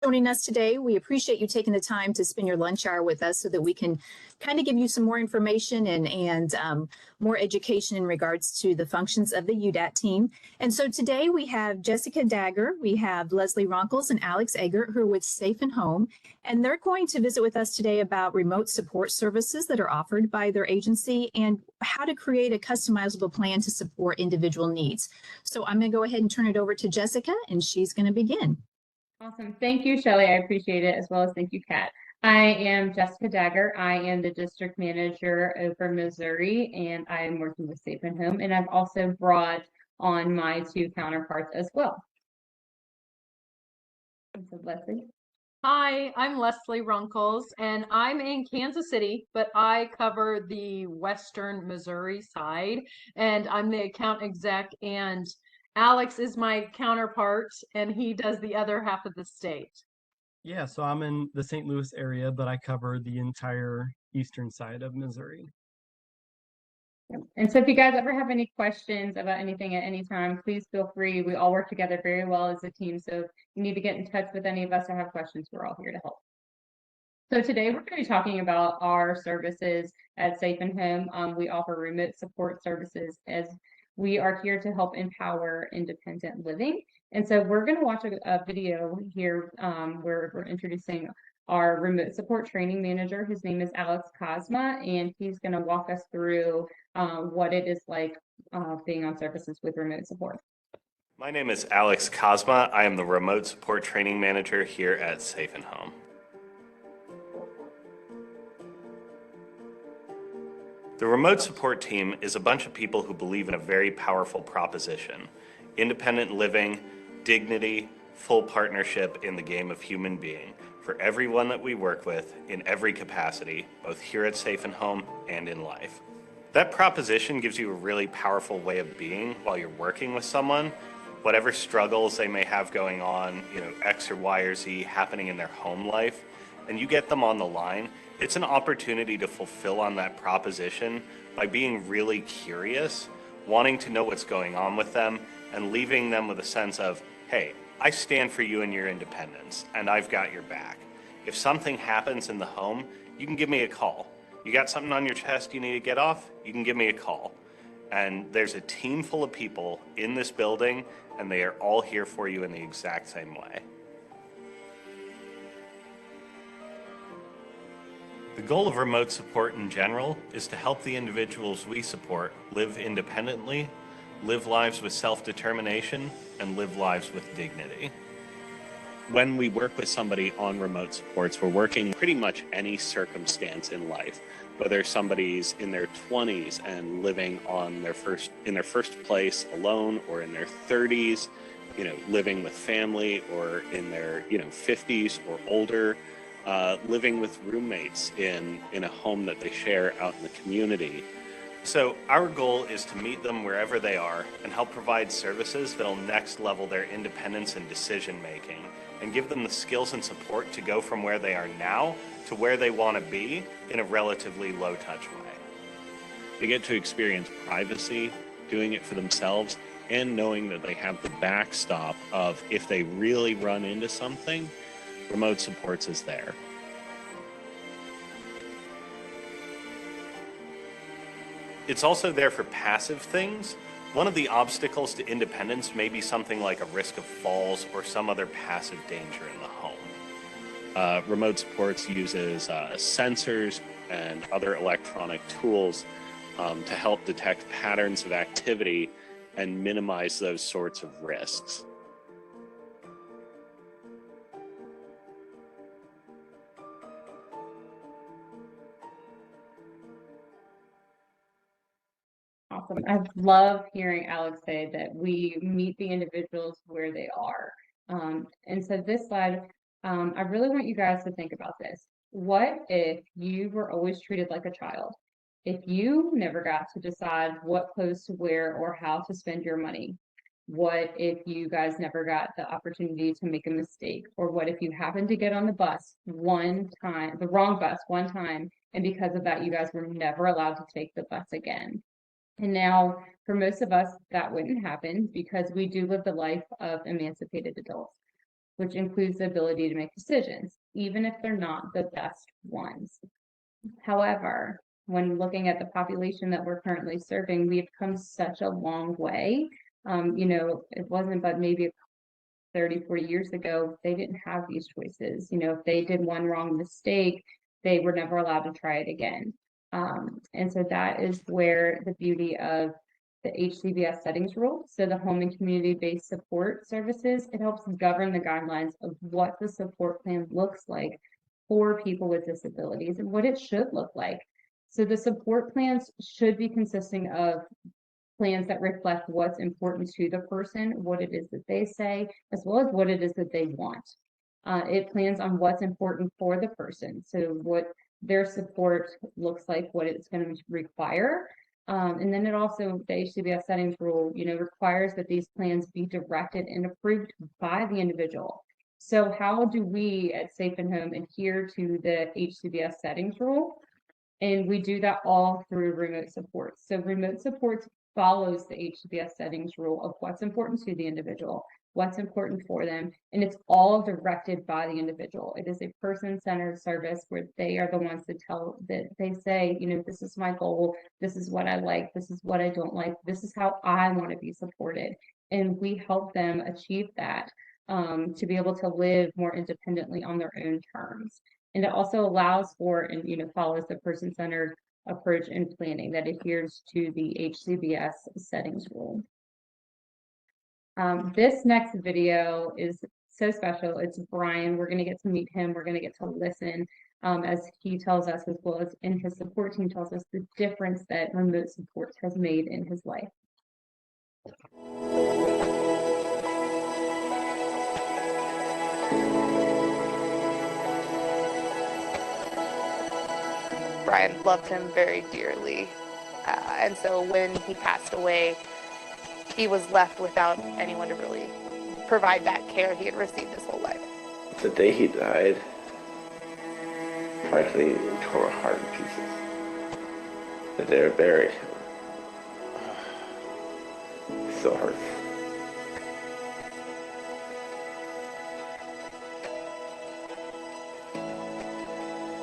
Joining us today. We appreciate you taking the time to spend your lunch hour with us so that we can kind of give you some more information and more education in regards to the functions of the UDAT team. And so today we have Jessica Dagger, we have Leslie Runkles and Alex Eggert who are with Safe and Home, and they're going to visit with us today about remote support services that are offered by their agency and how to create a customizable plan to support individual needs. So I'm going to go ahead and turn it over to Jessica, and she's going to begin. Awesome. Thank you, Shelley. I appreciate it, as well as thank you, Kat. I am Jessica Dagger. I am the district manager over Missouri, and I am working with Safe and Home. And I've also brought on my two counterparts as well. So Leslie. Hi, I'm Leslie Runkles, and I'm in Kansas City, but I cover the Western Missouri side, and I'm the account exec, and Alex is my counterpart, and he does the other half of the state. Yeah, so I'm in the St. Louis area, but I cover the entire eastern side of Missouri. And so if you guys ever have any questions about anything at any time, please feel free. We all work together very well as a team. So if you need to get in touch with any of us or have questions, we're all here to help. So today we're going to be talking about our services at Safe and Home. We offer remote support services as we are here to help empower independent living. And so we're going to watch a video here where we're introducing our remote support training manager. His name is Alex Cosma, and he's going to walk us through what it is like being on services with remote support. My name is Alex Cosma. I am the remote support training manager here at Safe and Home. The remote support team is a bunch of people who believe in a very powerful proposition: independent living, dignity, full partnership in the game of human being for everyone that we work with in every capacity, both here at Safe and Home and in life. That proposition gives you a really powerful way of being while you're working with someone. Whatever struggles they may have going on, X or Y or Z happening in their home life, and you get them on the line, it's an opportunity to fulfill on that proposition by being really curious, wanting to know what's going on with them, and leaving them with a sense of, hey, I stand for you and your independence, and I've got your back. If something happens in the home, you can give me a call. You got something on your chest you need to get off, you can give me a call. And there's a team full of people in this building, and they are all here for you in the exact same way. The goal of remote support in general is to help the individuals we support live independently, live lives with self-determination, and live lives with dignity. When we work with somebody on remote supports, we're working pretty much any circumstance in life, whether somebody's in their 20s and living on in their first place alone, or in their 30s, living with family, or in their 50s or older, living with roommates in a home that they share out in the community. So our goal is to meet them wherever they are and help provide services that'll next level their independence and decision making, and give them the skills and support to go from where they are now to where they want to be in a relatively low touch way. They get to experience privacy, doing it for themselves, and knowing that they have the backstop of, if they really run into something, remote supports is there. It's also there for passive things. One of the obstacles to independence may be something like a risk of falls or some other passive danger in the home. Remote supports uses sensors and other electronic tools to help detect patterns of activity and minimize those sorts of risks. Awesome. I love hearing Alex say that we meet the individuals where they are. And so this slide, I really want you guys to think about this. What if you were always treated like a child? If you never got to decide what clothes to wear or how to spend your money? What if you guys never got the opportunity to make a mistake? Or what if you happened to get on the bus one time, the wrong bus one time, and because of that, you guys were never allowed to take the bus again? And now, for most of us, that wouldn't happen because we do live the life of emancipated adults. which includes the ability to make decisions, even if they're not the best ones. However, when looking at the population that we're currently serving, we've come such a long way. You know, it wasn't but maybe 30, 40 years ago, they didn't have these choices. You know, if they did one wrong mistake, they were never allowed to try it again. And so that is where the beauty of the HCBS settings rule. So the home and community-based support services, it helps govern the guidelines of what the support plan looks like for people with disabilities and what it should look like. So the support plans should be consisting of plans that reflect what's important to the person, what it is that they say, as well as what it is that they want. It plans on what's important for the person. So what their support looks like, what it's going to require. And then it also, the HCBS settings rule, you know, requires that these plans be directed and approved by the individual. So how do we at Safe and Home adhere to the HCBS settings rule? And we do that all through remote support. So remote support follows the HCBS settings rule of what's important to the individual, what's important for them, and it's all directed by the individual. It is a person-centered service where they are the ones that they say, you know, this is my goal, this is what I like, this is what I don't like, this is how I want to be supported. And we help them achieve that to be able to live more independently on their own terms. And it also allows for and, you know, follows the person-centered approach and planning that adheres to the HCBS settings rule. This next video is so special. It's Brian. We're going to get to meet him. We're going to get to listen as he tells us, as well as in his support team tells us, the difference that remote support has made in his life. Brian loved him very dearly. And so when he passed away, he was left without anyone to really provide that care he had received his whole life. The day he died, practically tore my heart in pieces. The day I buried him, it still hurts.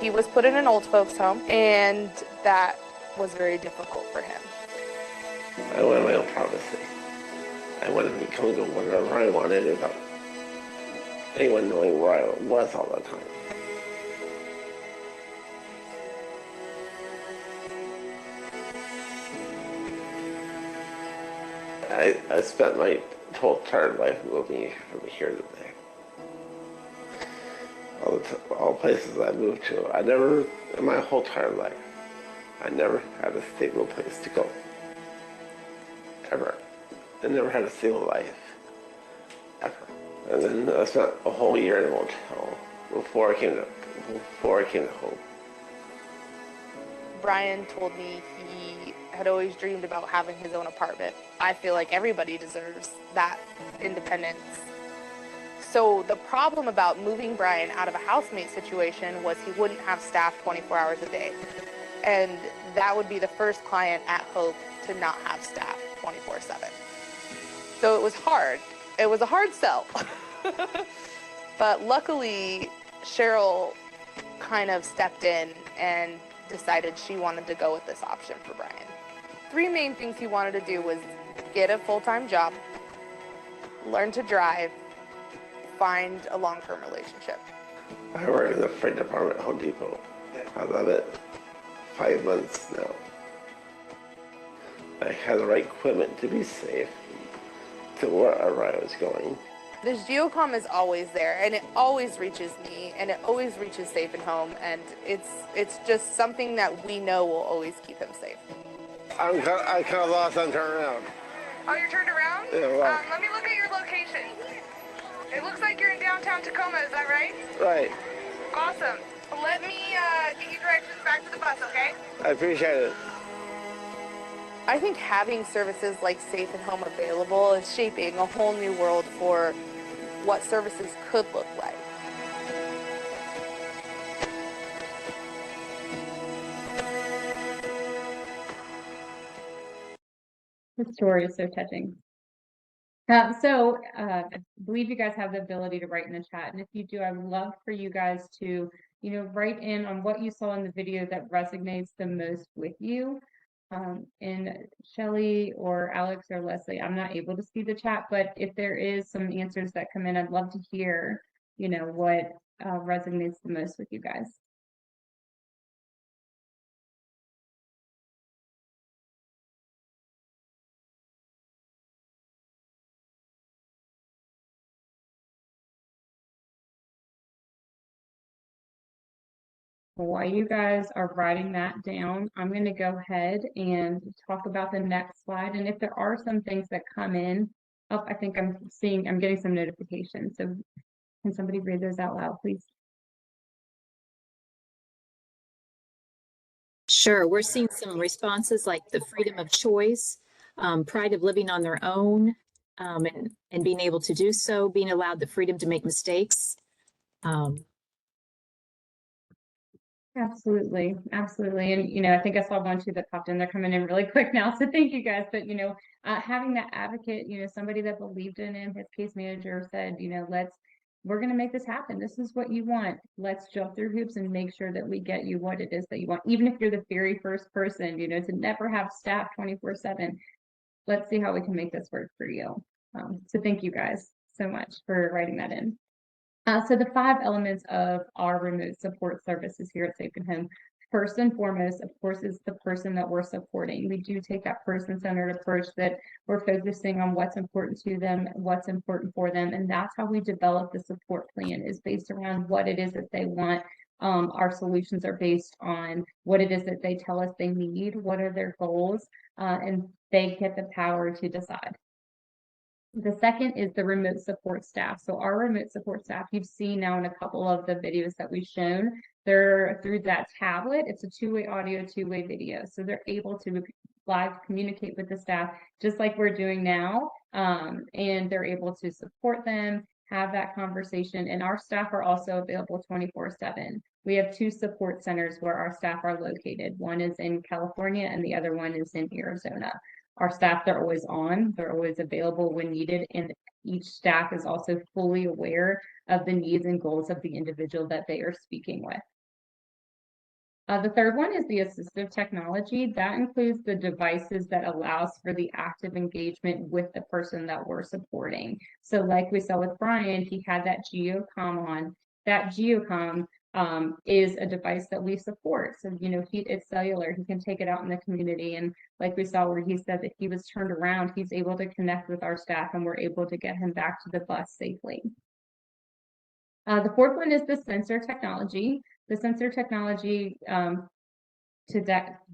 He was put in an old folks home, and that was very difficult for him. I wanted my own privacy. I wanted to come and go wherever I wanted without anyone knowing where I was all the time. I spent my whole entire life moving from here to there. All places I moved to, I never, in my whole entire life, I never had a stable place to go. Ever. I never had a stable life. Ever. And then I spent a whole year in a motel before I came home. Brian told me he had always dreamed about having his own apartment. I feel like everybody deserves that independence. So the problem about moving Brian out of a housemate situation was he wouldn't have staff 24 hours a day. And that would be the first client at Hope to not have staff 24/7. So it was hard. It was a hard sell. But luckily, Cheryl kind of stepped in and decided she wanted to go with this option for Brian. 3 main things he wanted to do was get a full-time job, learn to drive, find a long-term relationship. I work in the freight department at Home Depot. I love it. 5 months now. I had the right equipment to be safe to wherever I was going. This geocom is always there, and it always reaches me, and it always reaches Safe and Home, and it's just something that we know will always keep him safe. I kind of lost on turning around. Oh, you're turned around? Yeah, well. Let me look at your location. It looks like you're in downtown Tacoma, is that right? Right. Awesome. Let me get you directions back to the bus, okay? I appreciate it. I think having services like Safe and Home available is shaping a whole new world for what services could look like. The story is so touching. I believe you guys have the ability to write in the chat. And if you do, I would love for you guys to, write in on what you saw in the video that resonates the most with you. And Shelly or Alex or Leslie, I'm not able to see the chat, but if there is some answers that come in, I'd love to hear, what resonates the most with you guys. While you guys are writing that down, I'm going to go ahead and talk about the next slide. And if there are some things that come in, I think I'm getting some notifications. So can somebody read those out loud, please? Sure, we're seeing some responses like the freedom of choice, pride of living on their own, and being able to do so, being allowed the freedom to make mistakes. Absolutely. And, I think I saw one, two that popped in. They're coming in really quick now. So thank you guys. But, having that advocate, somebody that believed in him, his case manager said, we're going to make this happen. This is what you want. Let's jump through hoops and make sure that we get you what it is that you want. Even if you're the very first person, to never have staff 24/7. Let's see how we can make this work for you. So thank you guys so much for writing that in. So the 5 elements of our remote support services here at Safe and Home, first and foremost, of course, is the person that we're supporting. We do take that person-centered approach that we're focusing on what's important to them, what's important for them, and that's how we develop the support plan, is based around what it is that they want. Our solutions are based on what it is that they tell us they need, what are their goals, and they get the power to decide. The second is the remote support staff. So our remote support staff, you've seen now in a couple of the videos that we've shown, they're through that tablet. It's a 2-way audio, 2-way video. So they're able to live communicate with the staff just like we're doing now. And they're able to support them, have that conversation. And our staff are also available 24/7. We have 2 support centers where our staff are located. One is in California and the other one is in Arizona. Our staff, they're always on, they're always available when needed, and each staff is also fully aware of the needs and goals of the individual that they are speaking with. The third one is the assistive technology. That includes the devices that allows for the active engagement with the person that we're supporting. So like we saw with Brian, he had that GeoComm on. That GeoComm is a device that we support. So, it's cellular. He can take it out in the community. And like we saw where he said that he was turned around, he's able to connect with our staff and we're able to get him back to the bus safely. The fourth one is the sensor technology. The sensor technology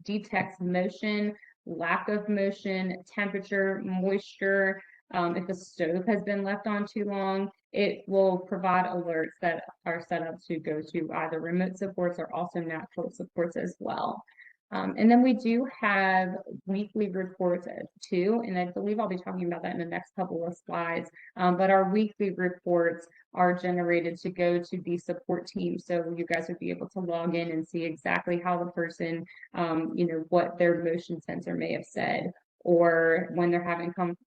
detects motion, lack of motion, temperature, moisture. If a stove has been left on too long, it will provide alerts that are set up to go to either remote supports or also natural supports as well. And then we do have weekly reports too, and I believe I'll be talking about that in the next couple of slides. But our weekly reports are generated to go to the support team. So you guys would be able to log in and see exactly how the person, what their motion sensor may have said, or when they're having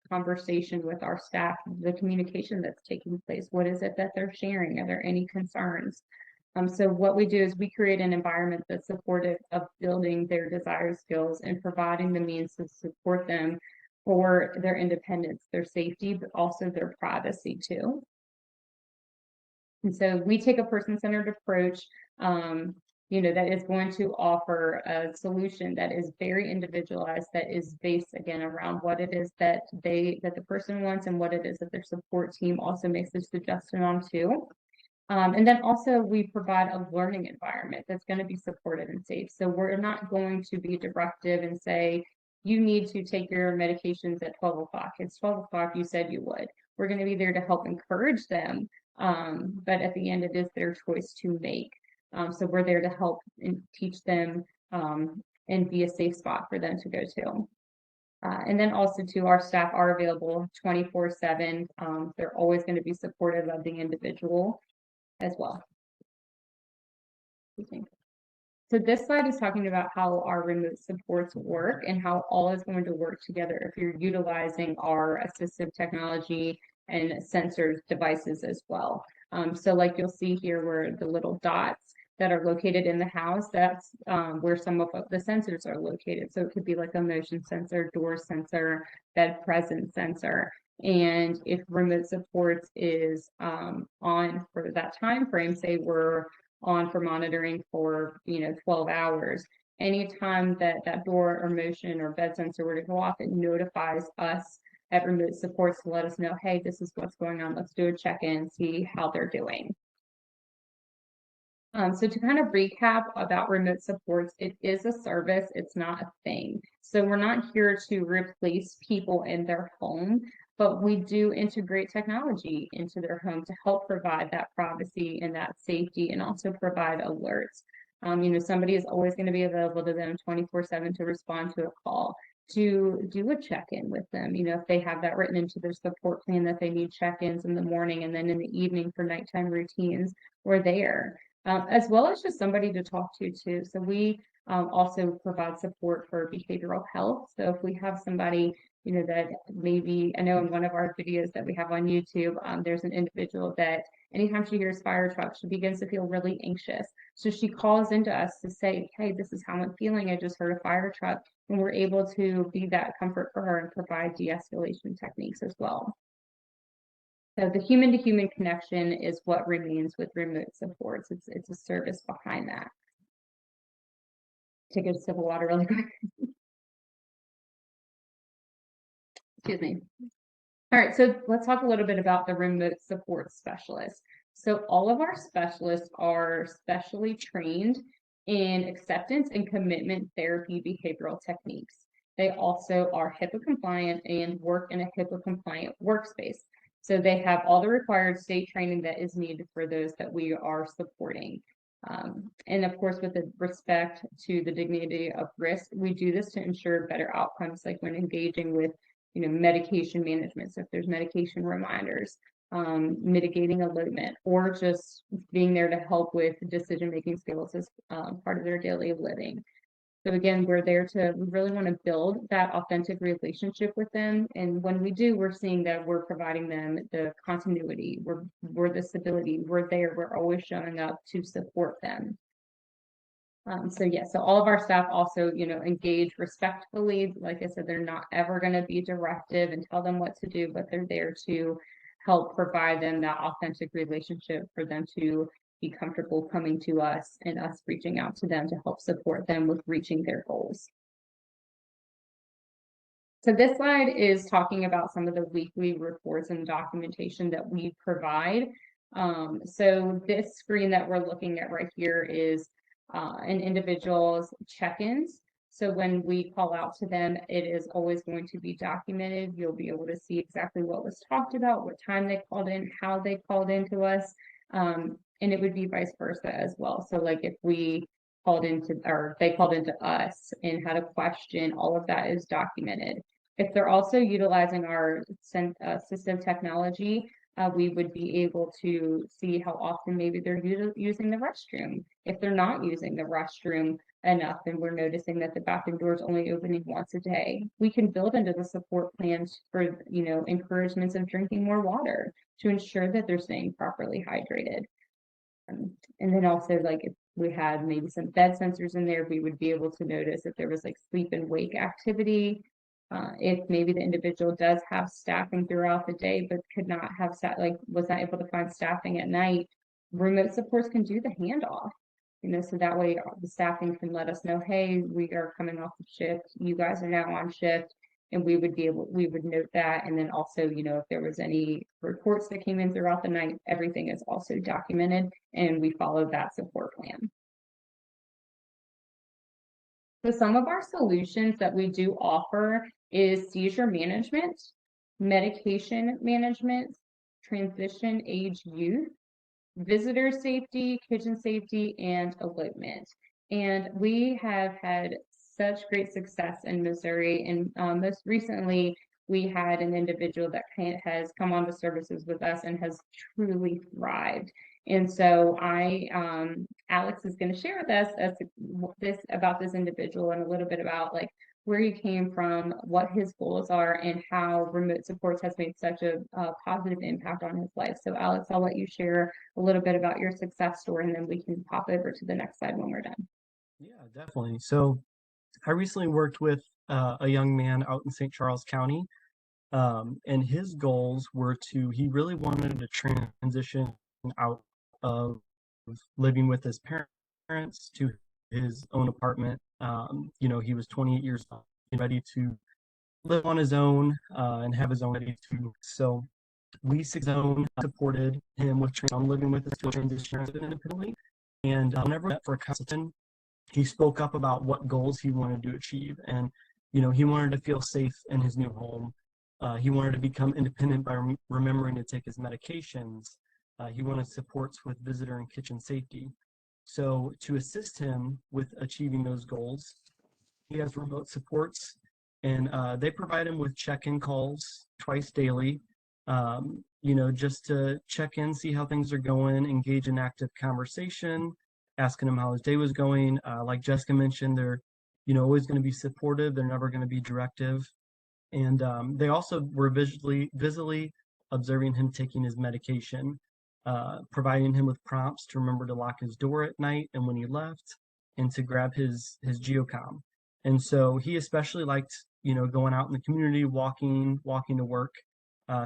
conversation with our staff, the communication that's taking place. What is it that they're sharing? Are there any concerns? So what we do is we create an environment that's supportive of building their desired skills and providing the means to support them for their independence, their safety, but also their privacy too. And so we take a person-centered approach, that is going to offer a solution that is very individualized, that is based again around what it is that the person wants and what it is that their support team also makes a suggestion on too. And then also we provide a learning environment that's going to be supportive and safe. So we're not going to be directive and say, you need to take your medications at 12 o'clock. It's 12 o'clock, you said you would. We're going to be there to help encourage them. But at the end, it is their choice to make. So we're there to help and teach them and be a safe spot for them to go to. And then also too, our staff are available 24/7. They're always going to be supportive of the individual as well. So this slide is talking about how our remote supports work and how all is going to work together if you're utilizing our assistive technology and sensors devices as well. So like you'll see here where the little dots that are located in the house, that's where some of the sensors are located. So it could be like a motion sensor, door sensor, bed presence sensor. And if remote supports is on for that time frame, say we're on for monitoring for 12 hours, anytime that door or motion or bed sensor were to go off, it notifies us at remote supports to let us know, hey, this is what's going on. Let's do a check-in, see how they're doing. So to kind of recap about remote supports, it is a service, it's not a thing. So we're not here to replace people in their home, but we do integrate technology into their home to help provide that privacy and that safety, and also provide alerts. Somebody is always going to be available to them 24/7 to respond to a call, to do a check-in with them. If they have that written into their support plan that they need check-ins in the morning and then in the evening for nighttime routines, we're there. As well as just somebody to talk to too. So we also provide support for behavioral health. So if we have somebody, that maybe, I know in one of our videos that we have on YouTube, there's an individual that anytime she hears fire trucks, she begins to feel really anxious. So she calls into us to say, hey, this is how I'm feeling. I just heard a fire truck. And we're able to be that comfort for her and provide de-escalation techniques as well. So the human-to-human connection is what remains with remote supports. It's a service behind that. Take a sip of water really quick. Excuse me. All right, so let's talk a little bit about the remote support specialists. So all of our specialists are specially trained in acceptance and commitment therapy behavioral techniques. They also are HIPAA compliant and work in a HIPAA compliant workspace. So they have all the required state training that is needed for those that we are supporting. And of course, with the respect to the dignity of risk, we do this to ensure better outcomes, like when engaging with medication management. So if there's medication reminders, mitigating elopement, or just being there to help with decision-making skills as part of their daily living. So again, we really want to build that authentic relationship with them. And when we do, we're seeing that we're providing them the continuity, we're the stability, we're there, we're always showing up to support them. So all of our staff also, engage respectfully. Like I said, they're not ever going to be directive and tell them what to do, but they're there to help provide them that authentic relationship for them to be comfortable coming to us and us reaching out to them to help support them with reaching their goals. So this slide is talking about some of the weekly reports and documentation that we provide. So this screen that we're looking at right here is an individual's check-ins. So when we call out to them, it is always going to be documented. You'll be able to see exactly what was talked about, what time they called in, how they called into us, and it would be vice versa as well. So like if we called into, or they called into us and had a question, all of that is documented. If they're also utilizing our assistive technology, we would be able to see how often maybe they're using the restroom. If they're not using the restroom enough and we're noticing that the bathroom door is only opening once a day, we can build into the support plans for, encouragements of drinking more water to ensure that they're staying properly hydrated. And then also, like if we had maybe some bed sensors in there, we would be able to notice if there was like sleep and wake activity. If maybe the individual does have staffing throughout the day, but could not have was not able to find staffing at night, remote supports can do the handoff. So that way the staffing can let us know, hey, we are coming off of shift, you guys are now on shift, and we would note that. And then also, if there was any reports that came in throughout the night, everything is also documented and we follow that support plan. So some of our solutions that we do offer is seizure management, medication management, transition age youth, visitor safety, kitchen safety, and elopement. And we have had such great success in Missouri. And most recently, we had an individual that has come on to services with us and has truly thrived. And so Alex is going to share with us about this individual and a little bit about like where he came from, what his goals are, and how remote supports has made such a positive impact on his life. So Alex, I'll let you share a little bit about your success story, and then we can pop over to the next slide when we're done. Yeah, definitely. So I recently worked with a young man out in St. Charles County, and his goals were he really wanted to transition out of living with his parents to his own apartment. He was 28 years old, ready to live on his own and have his own ready to. So we supported him with living with his transition independently. And whenever we met for a consultation, he spoke up about what goals he wanted to achieve. And, he wanted to feel safe in his new home. He wanted to become independent by remembering to take his medications. He wanted supports with visitor and kitchen safety. So to assist him with achieving those goals, he has remote supports, and they provide him with check-in calls twice daily, just to check in, see how things are going, engage in active conversation, asking him how his day was going. Like Jessica mentioned, they're, always going to be supportive. They're never going to be directive. And they also were visually observing him taking his medication, providing him with prompts to remember to lock his door at night and when he left, and to grab his geocom. And so he especially liked, going out in the community, walking to work.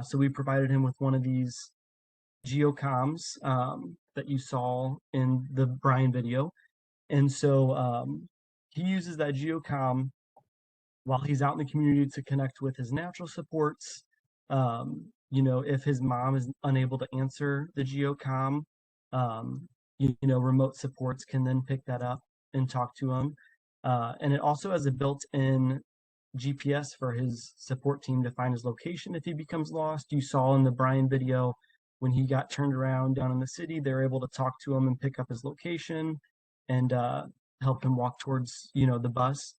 So we provided him with one of these geocoms that you saw in the Brian video. And so he uses that geocom while he's out in the community to connect with his natural supports. If his mom is unable to answer the geocom, remote supports can then pick that up and talk to him. And it also has a built-in GPS for his support team to find his location if he becomes lost. You saw in the Brian video when he got turned around down in the city, they were able to talk to him and pick up his location and help him walk towards, the bus.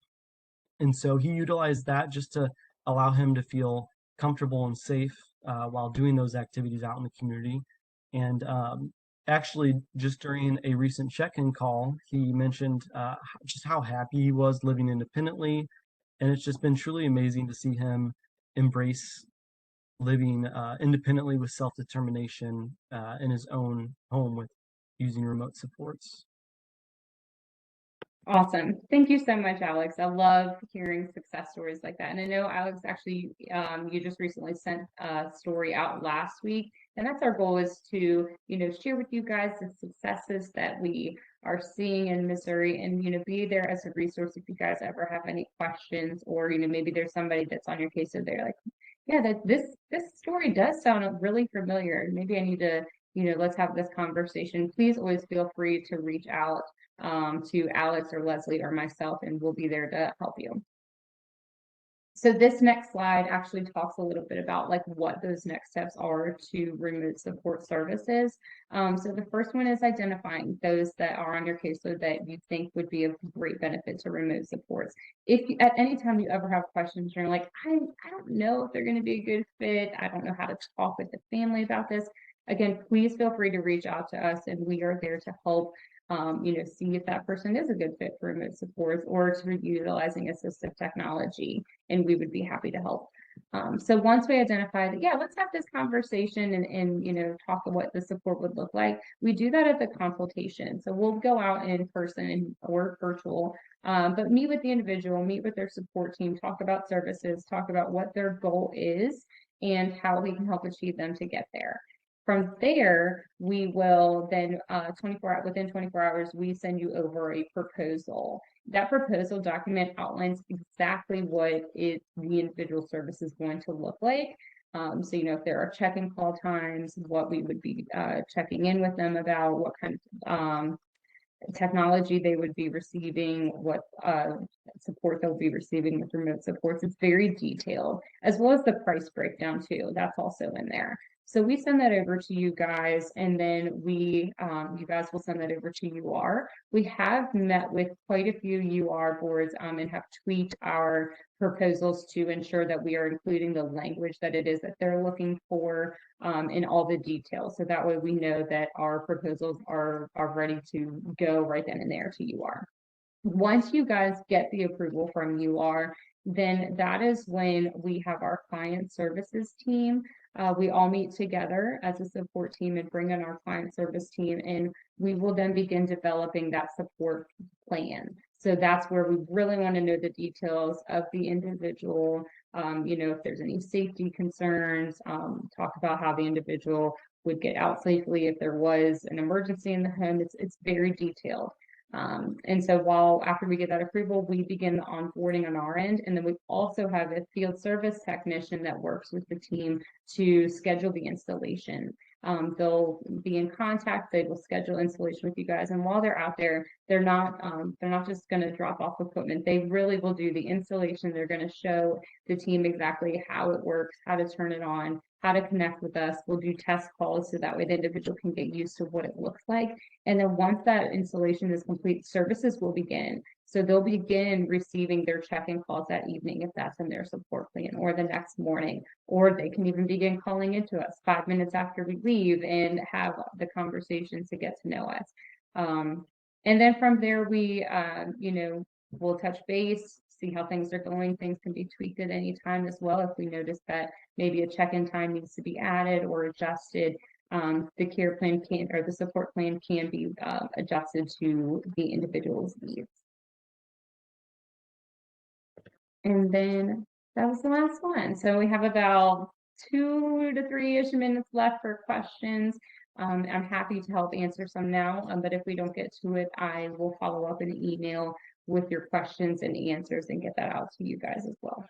And so he utilized that just to allow him to feel comfortable and safe while doing those activities out in the community. And actually, just during a recent check-in call, he mentioned just how happy he was living independently. And it's just been truly amazing to see him embrace living independently with self-determination in his own home with using remote supports. Awesome. Thank you so much, Alex. I love hearing success stories like that. And I know, Alex, actually, you just recently sent a story out last week. And that's our goal, is to, share with you guys the successes that we are seeing in Missouri, and, be there as a resource if you guys ever have any questions, or, maybe there's somebody that's on your case so they're like, yeah, this story does sound really familiar. Maybe I need to, let's have this conversation. Please always feel free to reach out to Alex or Leslie or myself, and we'll be there to help you. So this next slide actually talks a little bit about like what those next steps are to remote support services. So the first one is identifying those that are on your caseload that you think would be of great benefit to remote supports. If you, at any time you ever have questions, you're like, I don't know if they're going to be a good fit, I don't know how to talk with the family about this. Again, please feel free to reach out to us, and we are there to help see if that person is a good fit for remote supports or to utilizing assistive technology, and we would be happy to help. So once we identify that, yeah, let's have this conversation and talk about what the support would look like, we do that at the consultation. So we'll go out in person or virtual, but meet with the individual, meet with their support team, talk about services, talk about what their goal is and how we can help achieve them to get there. From there, we will then within 24 hours, we send you over a proposal. That proposal document outlines exactly what the individual service is going to look like. So, if there are check-in call times, what we would be checking in with them about, what kind of technology they would be receiving, what support they'll be receiving with remote supports. It's very detailed, as well as the price breakdown too. That's also in there. So we send that over to you guys, and then you guys will send that over to UR. We have met with quite a few UR boards and have tweaked our proposals to ensure that we are including the language that it is that they're looking for in all the details. So that way we know that our proposals are ready to go right then and there to UR. Once you guys get the approval from UR, then that is when we have our client services team. We all meet together as a support team and bring in our client service team, and we will then begin developing that support plan. So that's where we really want to know the details of the individual, you know, if there's any safety concerns, talk about how the individual would get out safely if there was an emergency in the home. It's very detailed. And so while after we get that approval, we begin the onboarding on our end. And then we also have a field service technician that works with the team to schedule the installation. They'll be in contact, they will schedule installation with you guys. And while they're out there, they're not just going to drop off equipment. They really will do the installation. They're going to show the team exactly how it works, how to turn it on, how to connect with us. We'll do test calls so that way the individual can get used to what it looks like. And then once that installation is complete, services will begin. So they'll begin receiving their check-in calls that evening if that's in their support plan, or the next morning, or they can even begin calling into us 5 minutes after we leave and have the conversation to get to know us. And then from there, we, you know, we'll touch base, see how things are going. Things can be tweaked at any time as well. If we notice that maybe a check-in time needs to be added or adjusted, the care plan can, or the support plan can be adjusted to the individual's needs. And then that was the last one. So we have about 2 to 3-ish minutes left for questions. I'm happy to help answer some now, but if we don't get to it, I will follow up in an email with your questions and answers and get that out to you guys as well.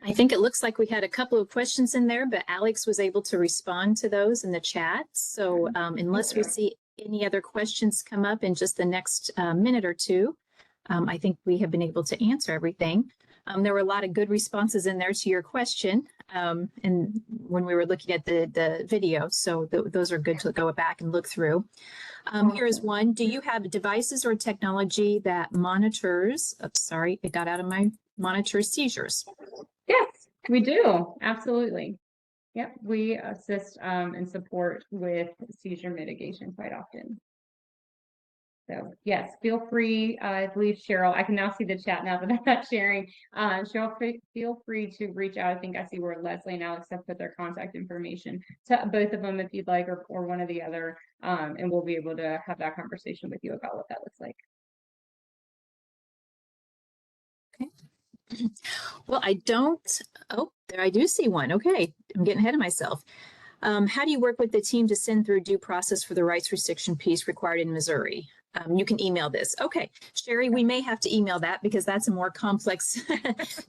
I think it looks like we had a couple of questions in there, but Alex was able to respond to those in the chat. So unless we see any other questions come up in just the next minute or two, I think we have been able to answer everything. There were a lot of good responses in there to your question, and when we were looking at the video, so those are good to go back and look through. Here is one. Do you have devices or technology that monitors, oh, sorry, it got out of my monitors seizures? Yes, we do. Absolutely. Yep, we assist and support with seizure mitigation quite often. So yes, feel free. I believe Cheryl, I can now see the chat now that I'm not sharing. Cheryl, feel free to reach out. I think I see where Leslie and Alex have put their contact information to both of them if you'd like, or one or the other, and we'll be able to have that conversation with you about what that looks like. Okay. Well, I don't, oh, there I do see one. Okay, I'm getting ahead of myself. How do you work with the team to send through due process for the rights restriction piece required in Missouri? You can email this. Okay, Sherry, we may have to email that because that's a more complex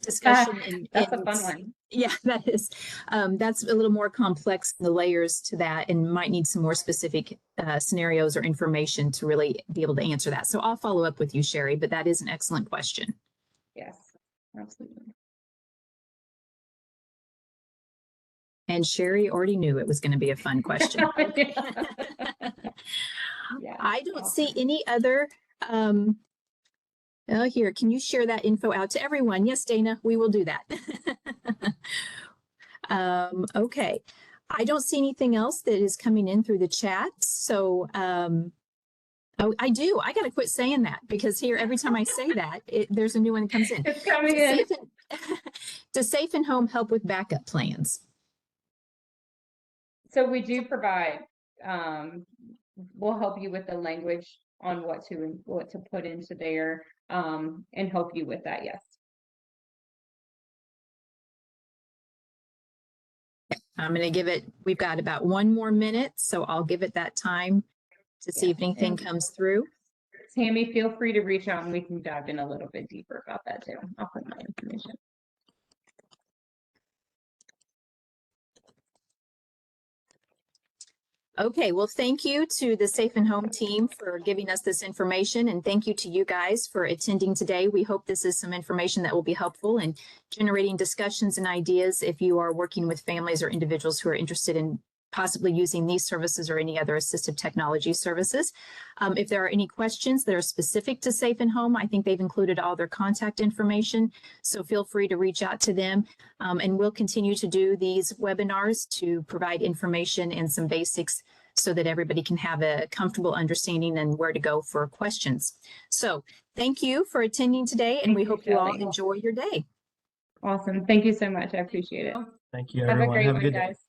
discussion. That's a fun one. Yeah, that is. That's a little more complex, the layers to that, and might need some more specific scenarios or information to really be able to answer that. So I'll follow up with you, Sherry, but that is an excellent question. Yes, absolutely. And Sherry already knew it was going to be a fun question. Yeah, I don't see any other, here, can you share that info out to everyone? Yes, Dana, we will do that. Okay, I don't see anything else that is coming in through the chat. So, oh, I do. I got to quit saying that because here, every time I say that, there's a new one that comes in. It's coming in. Does Safe and Home help with backup plans? So we do provide, we'll help you with the language on what to put into there, and help you with that. Yes. I'm going to give it, we've got about 1 more minute, so I'll give it that time to see if anything comes through. Tammy, feel free to reach out and we can dive in a little bit deeper about that too. I'll put my information. Okay, well, thank you to the Safe and Home team for giving us this information, and thank you to you guys for attending today. We hope this is some information that will be helpful in generating discussions and ideas if you are working with families or individuals who are interested in possibly using these services or any other assistive technology services. If there are any questions that are specific to Safe and Home, I think they've included all their contact information, so feel free to reach out to them. And we'll continue to do these webinars to provide information and some basics so that everybody can have a comfortable understanding and where to go for questions. So thank you for attending today, and Thank we you, hope you all Shelley. enjoy your day. Awesome. Thank you so much. I appreciate it. Thank you, Have a everyone. great Have a one, good day. guys.